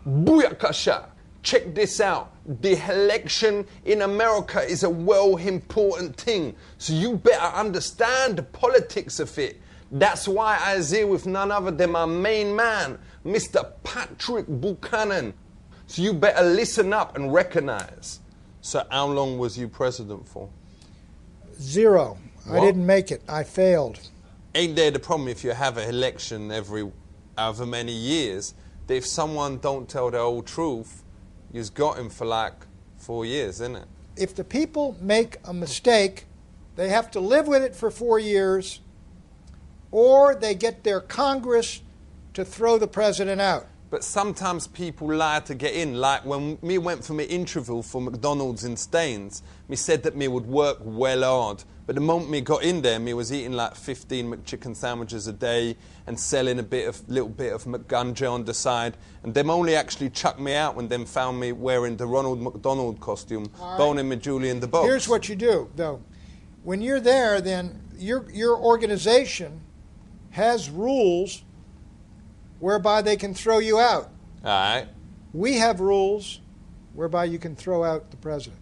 Booyakasha! Check this out. The election in America is a well important thing. So you better understand the politics of it. That's why I was here with none other than my main man, Mr. Patrick Buchanan. So you better listen up and recognize. So how long was you president for? 0. What? I didn't make it. I failed. Ain't there the problem if you have an election every however many years, that if someone don't tell the whole truth, you've got him for like 4 years, isn't it? If the people make a mistake, they have to live with it for 4 years, or they get their Congress to throw the president out. But sometimes people lie to get in. Like when me went for my interview for McDonald's in Staines, me said that me would work well hard. But the moment me got in there, me was eating like 15 McChicken sandwiches a day and selling little bit of McGunja on the side. And them only actually chucked me out when them found me wearing the Ronald McDonald costume, All right. boning with Julie in the box. Here's what you do, though. When you're there, then your organization has rules whereby they can throw you out. All right. We have rules whereby you can throw out the president.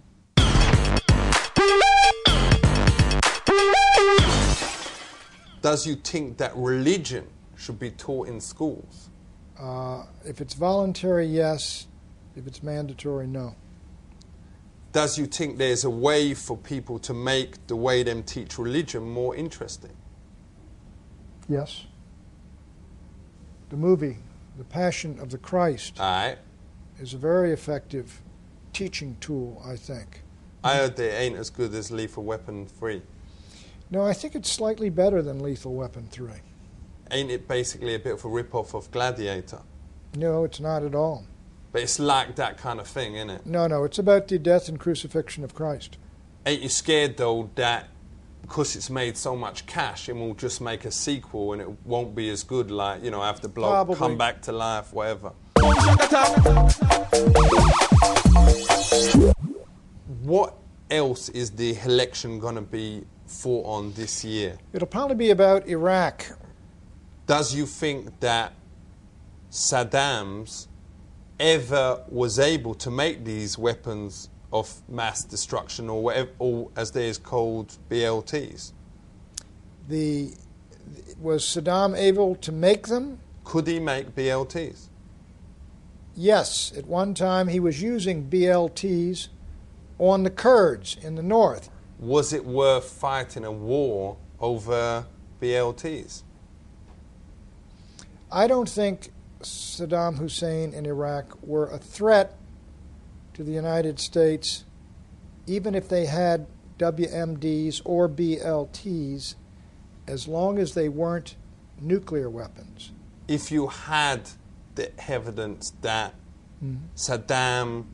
Does you think that religion should be taught in schools? If it's voluntary, yes. If it's mandatory, no. Does you think there's a way for people to make the way them teach religion more interesting? Yes. The movie, The Passion of the Christ, All right. is a very effective teaching tool, I think. I heard that it ain't as good as Lethal Weapon 3. No, I think it's slightly better than Lethal Weapon 3. Ain't it basically a bit of a rip-off of Gladiator? No, it's not at all. But it's like that kind of thing, isn't it? No, it's about the death and crucifixion of Christ. Ain't you scared, though, that because it's made so much cash, it will just make a sequel and it won't be as good, like, you know, have the bloke Probably. come back to life, whatever. What else is the election going to be fought on this year? It'll probably be about Iraq. Does you think that Saddam's ever was able to make these weapons of mass destruction, or whatever, or as they is called, BLTs? Was Saddam able to make them? Could he make BLTs? Yes. At one time he was using BLTs on the Kurds in the north. Was it worth fighting a war over BLTs? I don't think Saddam Hussein and Iraq were a threat to the United States, even if they had WMDs or BLTs, as long as they weren't nuclear weapons. If you had the evidence that Saddam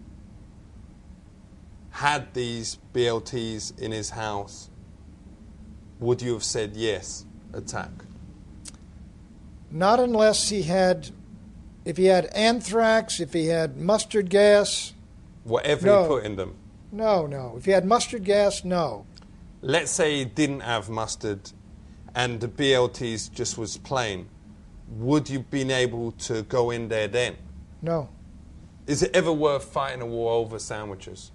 had these BLTs in his house, would you have said yes, attack? Not unless he had, if he had anthrax, if he had mustard gas. Whatever No. he put in them. No. If he had mustard gas, no. Let's say he didn't have mustard and the BLTs just was plain. Would you been able to go in there then? No. Is it ever worth fighting a war over sandwiches?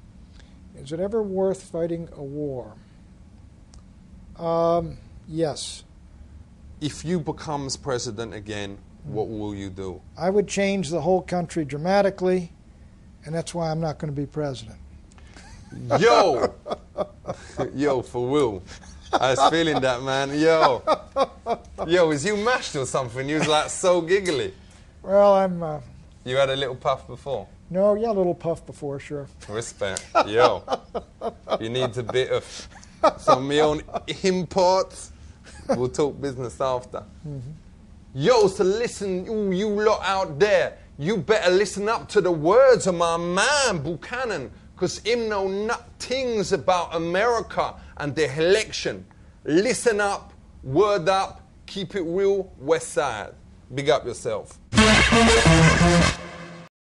Is it ever worth fighting a war? Yes. If you becomes president again, what will you do? I would change the whole country dramatically, and that's why I'm not going to be president. Yo! Yo, for real. I was feeling that, man. Yo, was you mashed or something? You was like so giggly. Well, I'm... You had a little puff before? No, yeah, a little puff before, sure. Respect. Yo, you need a bit of some of my own imports. We'll talk business after. Yo, so listen, you lot out there, you better listen up to the words of my man, Buchanan, because him know things about America and the election. Listen up, word up, keep it real, West Side. Big up yourself.